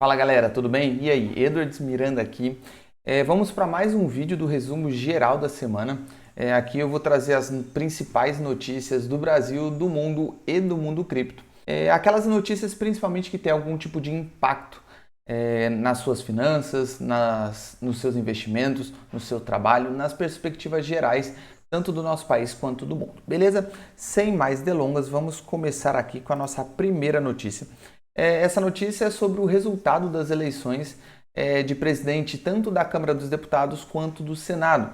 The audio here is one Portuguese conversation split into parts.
Fala galera, tudo bem? E aí, Edwards Miranda aqui. Vamos para mais um vídeo do resumo geral da semana. Aqui eu vou trazer as principais notícias do Brasil, do mundo e do mundo cripto. Aquelas notícias principalmente que têm algum tipo de impacto nas suas finanças, nos seus investimentos, no seu trabalho, nas perspectivas gerais, tanto do nosso país quanto do mundo. Beleza? Sem mais delongas, vamos começar aqui com a nossa primeira notícia. Essa notícia é sobre o resultado das eleições de presidente tanto da Câmara dos Deputados quanto do Senado.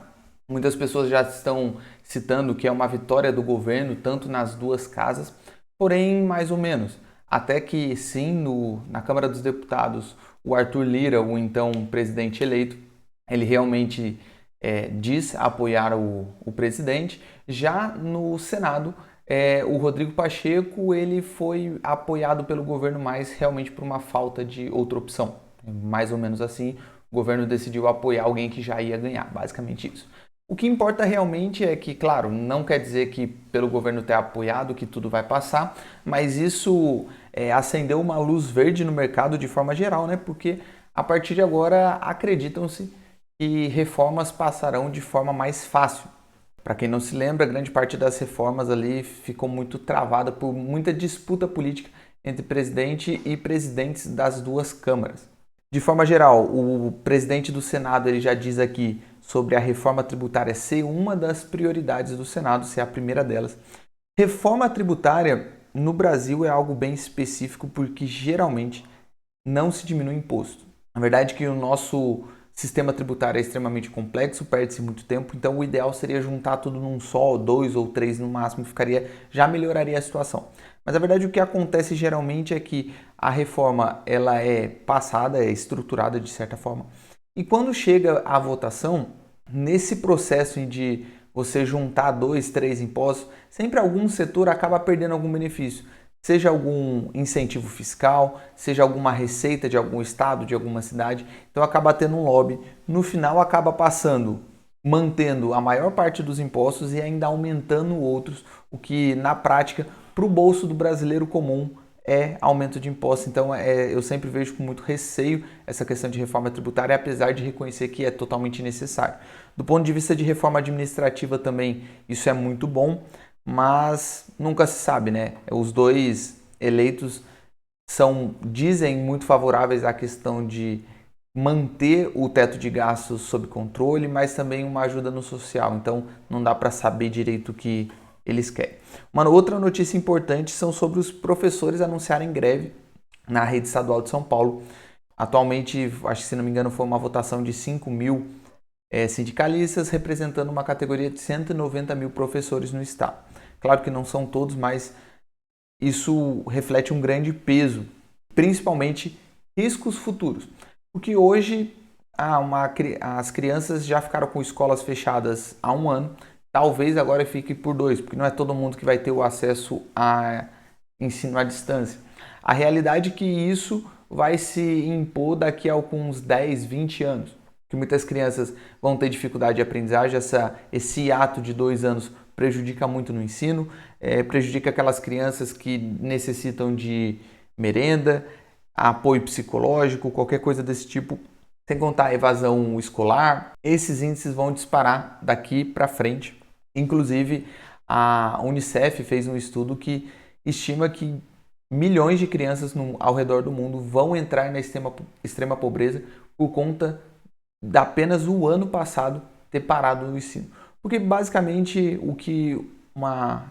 Muitas pessoas já estão citando que é uma vitória do governo, tanto nas duas casas, porém, mais ou menos. Até que sim, na Câmara dos Deputados, o Arthur Lira, o então presidente eleito, ele realmente diz apoiar o presidente. Já no Senado, o Rodrigo Pacheco ele foi apoiado pelo governo, mas realmente por uma falta de outra opção. Mais ou menos assim, o governo decidiu apoiar alguém que já ia ganhar, basicamente isso. O que importa realmente é que, claro, não quer dizer que pelo governo ter apoiado que tudo vai passar, mas isso acendeu uma luz verde no mercado de forma geral, né? Porque a partir de agora acreditam-se que reformas passarão de forma mais fácil. Para quem não se lembra, grande parte das reformas ali ficou muito travada por muita disputa política entre presidente e presidentes das duas câmaras. De forma geral, o presidente do Senado ele já diz aqui sobre a reforma tributária ser uma das prioridades do Senado, ser a primeira delas. Reforma tributária no Brasil é algo bem específico porque geralmente não se diminui o imposto. Na verdade que o nosso sistema tributário é extremamente complexo, perde-se muito tempo, então o ideal seria juntar tudo num só, dois ou três no máximo, já melhoraria a situação. Mas na verdade o que acontece geralmente é que a reforma ela é passada, é estruturada de certa forma, e quando chega à votação, nesse processo de você juntar dois, três impostos, sempre algum setor acaba perdendo algum benefício. Seja algum incentivo fiscal, seja alguma receita de algum estado, de alguma cidade, então acaba tendo um lobby. No final acaba passando, mantendo a maior parte dos impostos e ainda aumentando outros, o que na prática, para o bolso do brasileiro comum, é aumento de impostos. Então eu sempre vejo com muito receio essa questão de reforma tributária, apesar de reconhecer que é totalmente necessário. Do ponto de vista de reforma administrativa também, isso é muito bom, mas nunca se sabe, né? Os dois eleitos dizem muito favoráveis à questão de manter o teto de gastos sob controle, mas também uma ajuda no social. Então não dá para saber direito o que eles querem. Uma outra notícia importante são sobre os professores anunciarem greve na rede estadual de São Paulo. Atualmente, acho que se não me engano, foi uma votação de 5 mil sindicalistas, representando uma categoria de 190 mil professores no estado. Claro que não são todos, mas isso reflete um grande peso, principalmente riscos futuros. Porque hoje as crianças já ficaram com escolas fechadas há um ano, talvez agora fique por 2, porque não é todo mundo que vai ter o acesso a ensino à distância. A realidade é que isso vai se impor daqui a alguns 10, 20 anos, que muitas crianças vão ter dificuldade de aprendizagem, esse ato de 2 anos prejudica muito no ensino, prejudica aquelas crianças que necessitam de merenda, apoio psicológico, qualquer coisa desse tipo, sem contar a evasão escolar. Esses índices vão disparar daqui para frente. Inclusive, a Unicef fez um estudo que estima que milhões de crianças ao redor do mundo vão entrar na extrema pobreza por conta de apenas o ano passado ter parado no ensino. Porque basicamente o que uma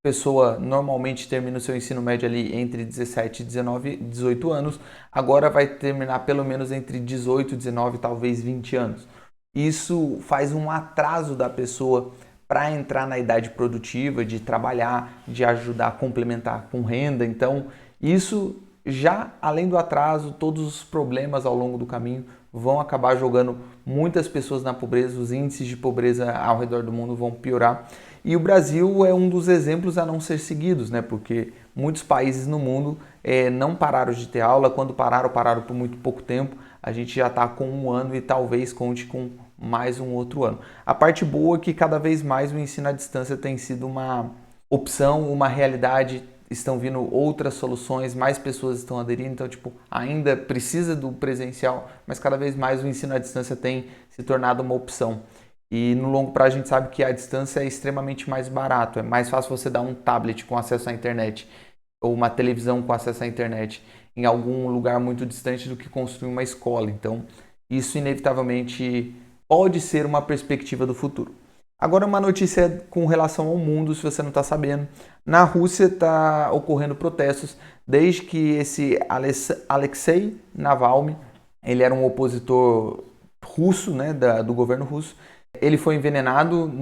pessoa normalmente termina o seu ensino médio ali entre 17, 19, 18 anos, agora vai terminar pelo menos entre 18, 19, talvez 20 anos. Isso faz um atraso da pessoa para entrar na idade produtiva, de trabalhar, de ajudar a complementar com renda. Então, isso já além do atraso, todos os problemas ao longo do caminho vão acabar jogando muitas pessoas na pobreza, os índices de pobreza ao redor do mundo vão piorar. E o Brasil é um dos exemplos a não ser seguidos, né? Porque muitos países no mundo não pararam de ter aula, quando pararam por muito pouco tempo. A gente já está com um ano e talvez conte com mais um outro ano. A parte boa é que cada vez mais o ensino à distância tem sido uma opção, uma realidade estão vindo outras soluções, mais pessoas estão aderindo, então tipo, ainda precisa do presencial, mas cada vez mais o ensino à distância tem se tornado uma opção. E no longo prazo a gente sabe que a distância é extremamente mais barato, é mais fácil você dar um tablet com acesso à internet ou uma televisão com acesso à internet em algum lugar muito distante do que construir uma escola. Então, isso inevitavelmente pode ser uma perspectiva do futuro. Agora uma notícia com relação ao mundo, se você não está sabendo. Na Rússia está ocorrendo protestos desde que esse Alexei Navalny, ele era um opositor russo, né, do governo russo. Ele foi envenenado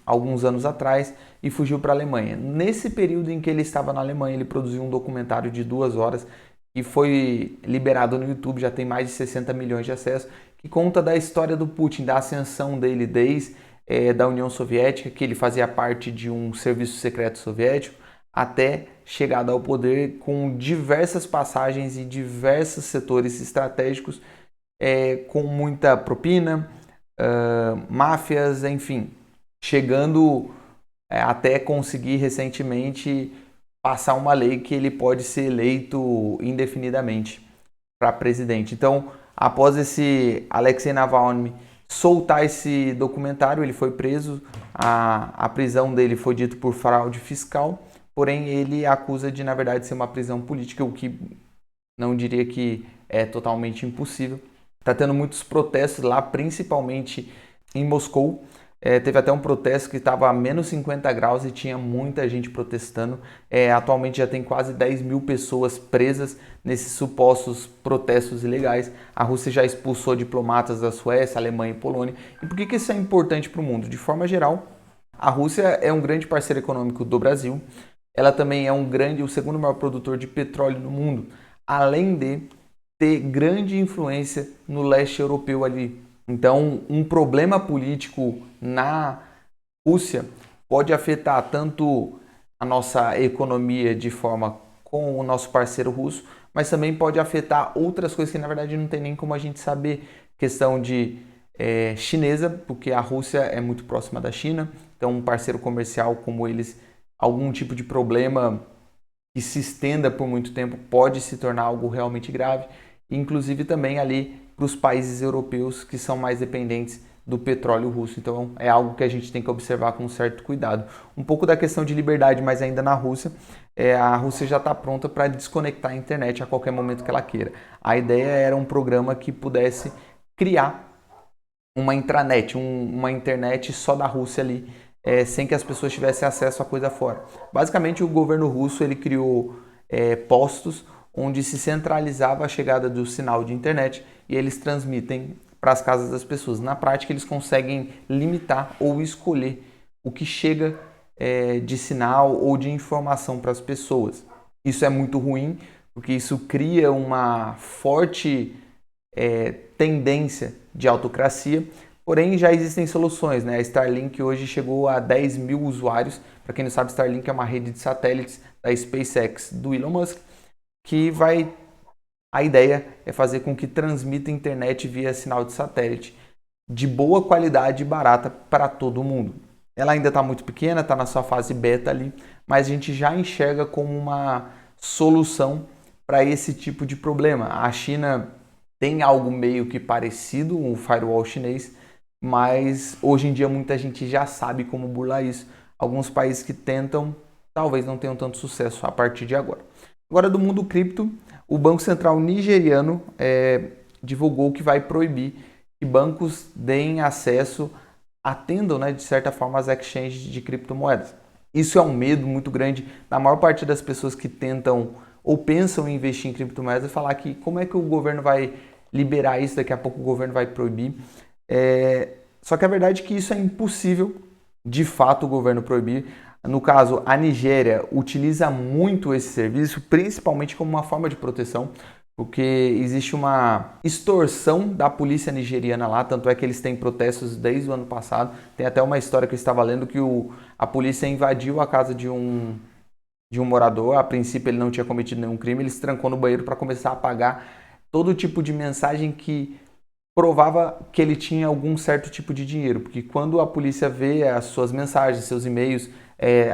alguns anos atrás e fugiu para a Alemanha. Nesse período em que ele estava na Alemanha, ele produziu um documentário de 2 horas que foi liberado no YouTube, já tem mais de 60 milhões de acessos, que conta da história do Putin, da ascensão dele desde da União Soviética, que ele fazia parte de um serviço secreto soviético, até chegada ao poder, com diversas passagens e diversos setores estratégicos, com muita propina, máfias, enfim, chegando até conseguir recentemente passar uma lei que ele pode ser eleito indefinidamente para presidente. Então, após esse Alexei Navalny soltar esse documentário, ele foi preso, a prisão dele foi dito por fraude fiscal, porém ele acusa de, na verdade, ser uma prisão política, o que não diria que é totalmente impossível. Está tendo muitos protestos lá, principalmente em Moscou. Teve até um protesto que estava a menos 50 graus e tinha muita gente protestando. Atualmente já tem quase 10 mil pessoas presas nesses supostos protestos ilegais. A Rússia já expulsou diplomatas da Suécia, Alemanha e Polônia. E por que isso é importante para o mundo? De forma geral, a Rússia é um grande parceiro econômico do Brasil. Ela também é o segundo maior produtor de petróleo no mundo, além de ter grande influência no leste europeu ali. Então, um problema político na Rússia pode afetar tanto a nossa economia de forma com o nosso parceiro russo, mas também pode afetar outras coisas que na verdade não tem nem como a gente saber. Questão de chinesa, porque a Rússia é muito próxima da China, então um parceiro comercial como eles, algum tipo de problema que se estenda por muito tempo pode se tornar algo realmente grave, inclusive também ali para os países europeus que são mais dependentes do petróleo russo. Então é algo que a gente tem que observar com um certo cuidado. Um pouco da questão de liberdade, mas ainda na Rússia, a Rússia já está pronta para desconectar a internet a qualquer momento que ela queira. A ideia era um programa que pudesse criar uma intranet, uma internet só da Rússia ali, sem que as pessoas tivessem acesso a coisa fora. Basicamente o governo russo ele criou postos onde se centralizava a chegada do sinal de internet e eles transmitem para as casas das pessoas. Na prática, eles conseguem limitar ou escolher o que chega de sinal ou de informação para as pessoas. Isso é muito ruim, porque isso cria uma forte tendência de autocracia, porém já existem soluções, né? A Starlink hoje chegou a 10 mil usuários. Para quem não sabe, Starlink é uma rede de satélites da SpaceX do Elon Musk, que a ideia é fazer com que transmita internet via sinal de satélite de boa qualidade e barata para todo mundo. Ela ainda está muito pequena, está na sua fase beta ali, mas a gente já enxerga como uma solução para esse tipo de problema. A China tem algo meio que parecido, um firewall chinês, mas hoje em dia muita gente já sabe como burlar isso. Alguns países que tentam, talvez não tenham tanto sucesso a partir de agora. Agora, do mundo cripto, o Banco Central nigeriano divulgou que vai proibir que bancos deem acesso, atendam, né, de certa forma, as exchanges de criptomoedas. Isso é um medo muito grande da maior parte das pessoas que tentam ou pensam em investir em criptomoedas e falar que como é que o governo vai liberar isso, daqui a pouco o governo vai proibir. Só que a verdade é que isso é impossível, de fato, o governo proibir. No caso, a Nigéria utiliza muito esse serviço, principalmente como uma forma de proteção, porque existe uma extorsão da polícia nigeriana lá, tanto é que eles têm protestos desde o ano passado. Tem até uma história que eu estava lendo que a polícia invadiu a casa de um morador. A princípio ele não tinha cometido nenhum crime, ele se trancou no banheiro para começar a apagar todo tipo de mensagem que provava que ele tinha algum certo tipo de dinheiro, porque quando a polícia vê as suas mensagens, seus e-mails,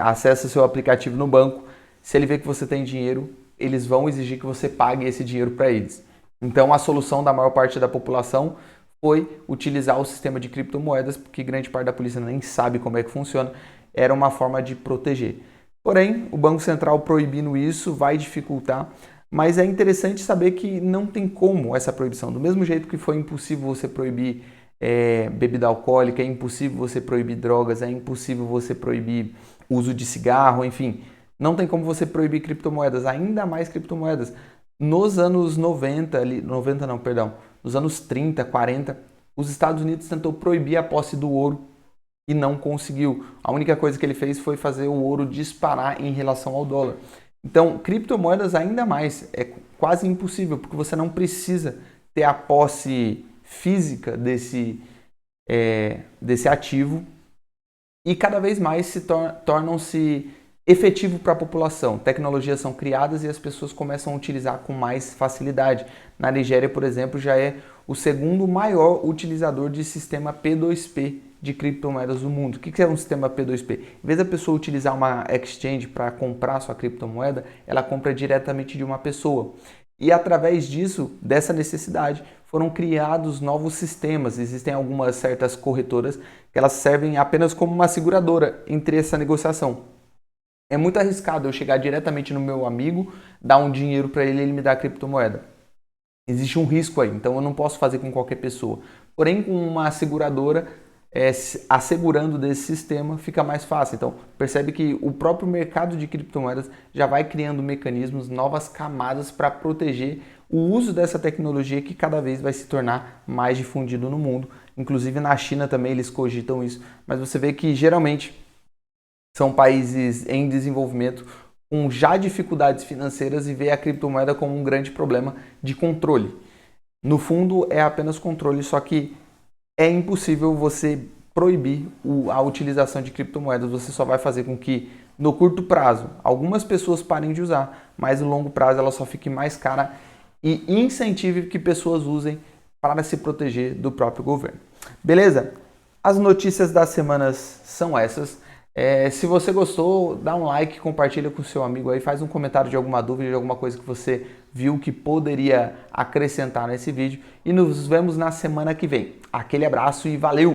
acessa seu aplicativo no banco, se ele vê que você tem dinheiro, eles vão exigir que você pague esse dinheiro para eles. Então a solução da maior parte da população foi utilizar o sistema de criptomoedas, porque grande parte da polícia nem sabe como é que funciona, era uma forma de proteger. Porém, o Banco Central proibindo isso vai dificultar, mas é interessante saber que não tem como essa proibição. Do mesmo jeito que foi impossível você proibir bebida alcoólica, é impossível você proibir drogas, é impossível você proibir uso de cigarro, enfim. Não tem como você proibir criptomoedas, ainda mais criptomoedas. Nos anos 90, nos anos 30, 40, os Estados Unidos tentou proibir a posse do ouro e não conseguiu. A única coisa que ele fez foi fazer o ouro disparar em relação ao dólar. Então, criptomoedas ainda mais, é quase impossível, porque você não precisa ter a posse física desse ativo e cada vez mais se tornam-se efetivo para a população. Tecnologias são criadas e as pessoas começam a utilizar com mais facilidade. Na Nigéria, por exemplo, já é o segundo maior utilizador de sistema P2P de criptomoedas do mundo. O que é um sistema P2P? Em vez da pessoa utilizar uma exchange para comprar sua criptomoeda, ela compra diretamente de uma pessoa. E através disso, dessa necessidade, foram criados novos sistemas. Existem algumas certas corretoras que elas servem apenas como uma seguradora entre essa negociação. É muito arriscado eu chegar diretamente no meu amigo, dar um dinheiro para ele e ele me dar a criptomoeda. Existe um risco aí, então eu não posso fazer com qualquer pessoa. Porém, com uma seguradora assegurando desse sistema, fica mais fácil. Então, percebe que o próprio mercado de criptomoedas já vai criando mecanismos, novas camadas para proteger o uso dessa tecnologia que cada vez vai se tornar mais difundido no mundo. Inclusive na China também eles cogitam isso, mas você vê que geralmente são países em desenvolvimento com já dificuldades financeiras e vê a criptomoeda como um grande problema de controle. No fundo, é apenas controle, só que é impossível você proibir a utilização de criptomoedas. Você só vai fazer com que, no curto prazo, algumas pessoas parem de usar, mas no longo prazo ela só fique mais cara e incentive que pessoas usem para se proteger do próprio governo. Beleza? As notícias das semanas são essas. Se você gostou, dá um like, compartilha com o seu amigo aí, faz um comentário de alguma dúvida, de alguma coisa que você viu que poderia acrescentar nesse vídeo e nos vemos na semana que vem. Aquele abraço e valeu!